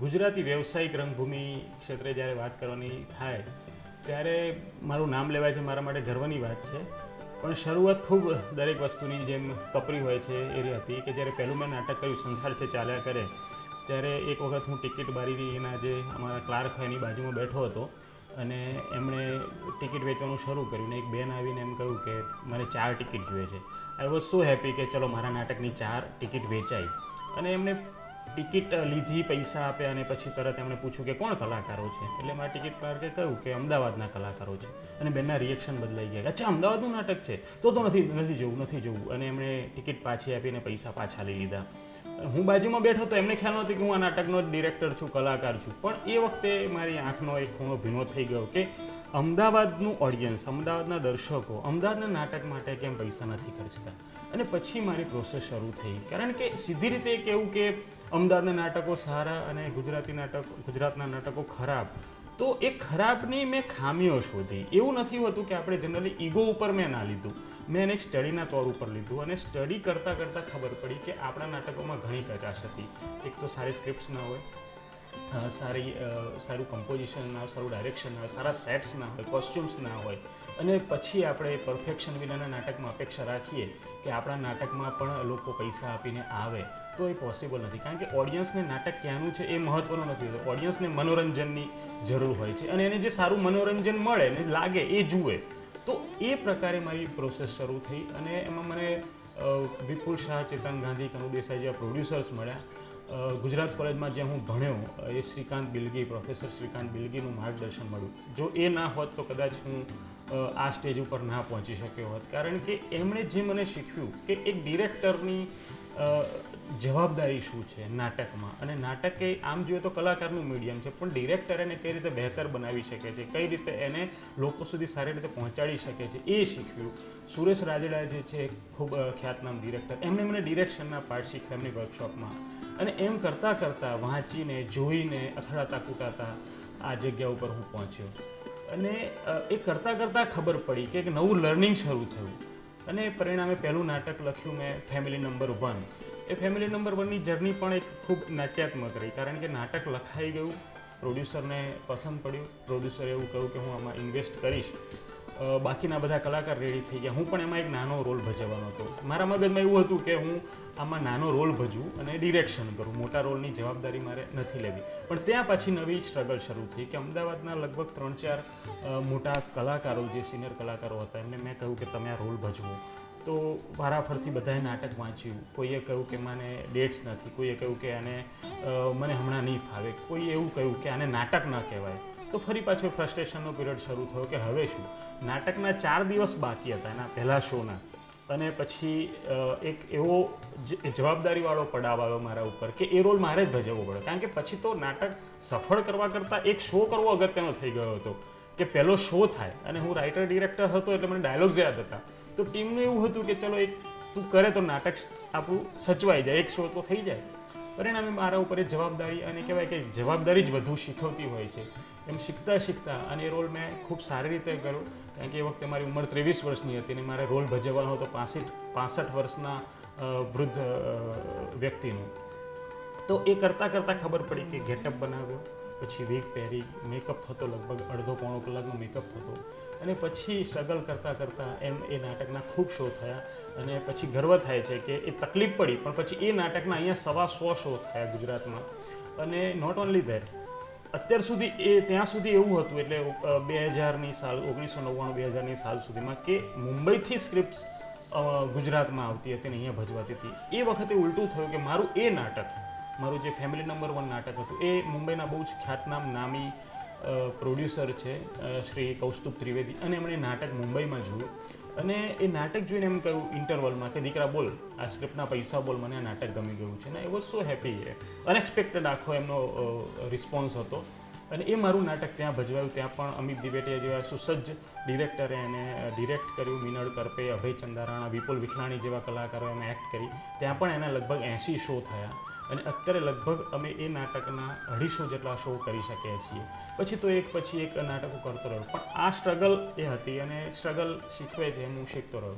ગુજરાતી વ્યવસાયિક રંગભૂમિ ક્ષેત્રે જ્યારે વાત કરવાની થાય ત્યારે મારું નામ લેવાય છે, મારા માટે ગર્વની વાત છે. પણ શરૂઆત ખૂબ દરેક વસ્તુની જેમ કપરી હોય છે એ હતી કે જ્યારે પહેલું મેં નાટક કર્યું સંસાર છે ચાલ્યા કરે, ત્યારે એક વખત હું ટિકિટ બારીના જે અમારા ક્લાર્ક હોય એની બાજુમાં બેઠો હતો અને એમણે ટિકિટ વેચવાનું શરૂ કર્યું ને એક બેન આવીને એમ કહ્યું કે મને 4 ટિકિટ જોઈએ છે. આઈ વોઝ સો હેપી કે ચલો મારા નાટકની 4 ટિકિટ વેચાઈ. અને એમણે ટિકિટ લીધી, પૈસા આપ્યા અને પછી તરત એમણે પૂછ્યું કે કોણ કલાકારો છે. એટલે મારા ટિકિટ ક્લાર્કે કહ્યું કે અમદાવાદના કલાકારો છે. અને બેનના રિએક્શન બદલાઈ ગયા. અચ્છા, અમદાવાદનું નાટક છે તો નથી જોવું. અને એમણે ટિકિટ પાછી આપીને પૈસા પાછા લઈ લીધા. હું બાજુમાં બેઠો તો એમને ખ્યાલ નહોતી કે હું આ નાટકનો ડિરેક્ટર છું, કલાકાર છું. પણ એ વખતે મારી આંખનો એક ખૂણો ભીનો થઈ ગયો કે અમદાવાદનું ઓડિયન્સ, અમદાવાદના દર્શકો અમદાવાદના નાટક માટે કેમ પૈસા નથી ખર્ચતા. અને પછી મારી પ્રોસેસ શરૂ થઈ, કારણ કે સીધી રીતે કહેવું કે અમદાવાદના નાટકો સારા અને ગુજરાતના નાટકો ખરાબ, તો એ ખરાબની મેં ખામીઓ શોધી. એવું નથી હોતું કે આપણે જનરલી ઈગો ઉપર મેં ના લીધું, મેં એને એક સ્ટડીના તौर ઉપર લીધું. અને સ્ટડી કરતાં ખબર પડી કે આપણા નાટકોમાં ઘણી કચાશ હતી. એક તો સારી સ્ક્રિપ્ટ્સ ના હોય, સારું કમ્પોઝિશન ના હોય, સારું ડાયરેક્શન ના હોય, સારા સેટ્સ ના હોય, કોસ્ચ્યુમ્સ ના હોય. અને પછી આપણે પરફેક્શન વિનાના નાટકમાં અપેક્ષા રાખીએ કે આપણા નાટકમાં પણ લોકો પૈસા આપીને આવે, તો એ પોસિબલ નથી. કારણ કે ઓડિયન્સને નાટક ક્યાંનું છે એ મહત્ત્વનું નથી હોતું. ઓડિયન્સને મનોરંજનની જરૂર હોય છે અને એને જે સારું મનોરંજન મળે ને લાગે એ જુએ. તો એ પ્રકારે મારી પ્રોસેસ શરૂ થઈ. અને એમાં મને વિપુલ શાહ, ચેતન ગાંધી, કનુ દેસાઈ જેવા પ્રોડ્યુસર્સ મળ્યા. ગુજરાત કોલેજમાં જ્યાં હું ભણ્યો એ શ્રીકાંત બિલગી, પ્રોફેસર શ્રીકાંત બિલગીનું માર્ગદર્શન મળ્યું. જો એ ના હોત તો કદાચ હું આ સ્ટેજ ઉપર ના પહોંચી શક્યો હોત. કારણ કે એમણે જે મને શીખવ્યું કે એક ડિરેક્ટરની જવાબદારી શું છે નાટકમાં. અને નાટક એ આમ જોઈએ તો કલાકારનું મીડિયમ છે, પણ ડિરેક્ટર એને કઈ રીતે બહેતર બનાવી શકે છે, કઈ રીતે એને લોકો સુધી સારી રીતે પહોંચાડી શકે છે, એ શીખવ્યું. સુરેશ રાજડા જે છે ખૂબ ખ્યાતનામ ડિરેક્ટર, એમણે મને ડિરેક્શનના પાર્ટ શીખ્યા એમની વર્કશોપમાં. અને એમ કરતાં વાંચીને, જોઈને, અથડાતા કૂટાતા આ જગ્યા ઉપર હું પહોંચ્યો. અને એ કરતાં ખબર પડી કે એક નવું લર્નિંગ શરૂ થયું. અને પરિણામે પહેલું નાટક લખ્યું મેં, ફેમિલી નંબર 1. એ ફેમિલી નંબર 1ની જર્ની પણ એક ખૂબ નાટ્યાત્મક રહી. કારણ કે નાટક લખાઈ ગયું, પ્રોડ્યુસરને પસંદ પડ્યું, પ્રોડ્યુસરે એવું કહ્યું કે હું આમાં ઇન્વેસ્ટ કરીશ. બાકીના બધા કલાકાર રેડી થઈ ગયા. હું પણ એમાં એક નાનો રોલ ભજવવાનો હતો. મારા મગજમાં એવું હતું કે હું આમાં નાનો રોલ ભજવું અને ડિરેક્શન કરું, મોટા રોલની જવાબદારી મારે નથી લેવી. પણ ત્યાં પછી નવી સ્ટ્રગલ શરૂ થઈ કે અમદાવાદના લગભગ 3-4 મોટા કલાકારો, જે સિનિયર કલાકારો હતા, એમને મેં કહ્યું કે તમે આ રોલ ભજવો. તો વારાફરતી બધાએ નાટક વાંચ્યું. કોઈએ કહ્યું કે મને ડેટ્સ નથી, કોઈએ કહ્યું કે આને મને હમણાં નહીં ફાવે, કોઈ એવું કહ્યું કે આને નાટક ન કહેવાય. તો ફરી પાછો ફ્રસ્ટ્રેશનનો પિરિયડ શરૂ થયો કે હવે શું. નાટકના 4 દિવસ બાકી હતા એના પહેલાં શોના. અને પછી એક એવો જવાબદારીવાળો પડાવ આવ્યો મારા ઉપર કે એ રોલ મારે જ ભજવવો પડે. કારણ કે પછી તો નાટક સફળ કરવા કરતાં એક શો કરવો અગત્યનો થઈ ગયો હતો કે પહેલો શો થાય. અને હું રાઇટર ડિરેક્ટર હતો એટલે મને ડાયલોગ્સ યાદ હતા. તો ટીમનું એવું હતું કે ચલો એક તું કરે તો નાટક આપણું સચવાઈ જાય, એક શો તો થઈ જાય. પરિણામે મારા ઉપર એ જવાબદારી, અને કહેવાય કે જવાબદારી જ વધુ શીખવતી હોય છે. એમ શીખતા અને એ રોલ મેં ખૂબ સારી રીતે કર્યો. કારણ કે એ વખતે મારી ઉંમર 23 વર્ષની હતી અને મારે રોલ ભજવવાનો હતો 65 વર્ષના વૃદ્ધ વ્યક્તિનું. તો એ કરતાં ખબર પડી કે ગેટઅપ બનાવ્યો, પછી વીગ પહેરી, મેકઅપ થતો, લગભગ અડધો-પોણો કલાકનો મેકઅપ થતો. અને પછી સ્ટ્રગલ કરતાં એમ એ નાટકના ખૂબ શો થયા. અને પછી ગર્વ થાય છે કે એ તકલીફ પડી, પણ પછી એ નાટકના અહીંયા 100 શો થયા ગુજરાતમાં. અને નોટ ઓનલી ધેટ, અત્યાર સુધી ત્યાં સુધી એવું હતું, એટલે 2000ની સાલ, 1999-2000ની સાલ સુધીમાં કે મુંબઈથી સ્ક્રિપ્ટ ગુજરાતમાં આવતી હતી અને અહીંયા ભજવાતી હતી. એ વખતે ઉલટું થયું કે મારું એ નાટક, મારું જે ફેમિલી નંબર 1 નાટક હતું, એ મુંબઈના બહુ જ ખ્યાતનામ નામી પ્રોડ્યુસર છે શ્રી કૌસ્તુભ ત્રિવેદી, અને એમણે નાટક મુંબઈમાં જોયું. અને એ નાટક જોઈને એમ કહ્યું ઇન્ટરવલમાં કે દીકરા બોલ, આ સ્ક્રિપ્ટના પૈસા બોલ, મને આ નાટક ગમી ગયું છે. ને એ વોઝ સો હેપી. અનએક્સપેક્ટેડ આખો એમનો રિસ્પોન્સ હતો. અને એ મારું નાટક ત્યાં ભજવાયું. ત્યાં પણ અમિત દિવેટિયા જેવા સુસજ્જ ડિરેક્ટરે એને ડિરેક્ટ કર્યું. મિનળ કરપે, અભય ચંદારાણા, વિપુલ વિઠલાણી જેવા કલાકારો એને એક્ટ કરી. ત્યાં પણ એના લગભગ 80 શો થયા. અને અત્યારે લગભગ અમે એ નાટકના 250 જેટલા શો કરી શકીએ છીએ. પછી તો એક પછી એક નાટકો કરતો રહ્યો. પણ આ સ્ટ્રગલ એ હતી, અને સ્ટ્રગલ શીખવે છે એમ હું શીખતો રહ્યો.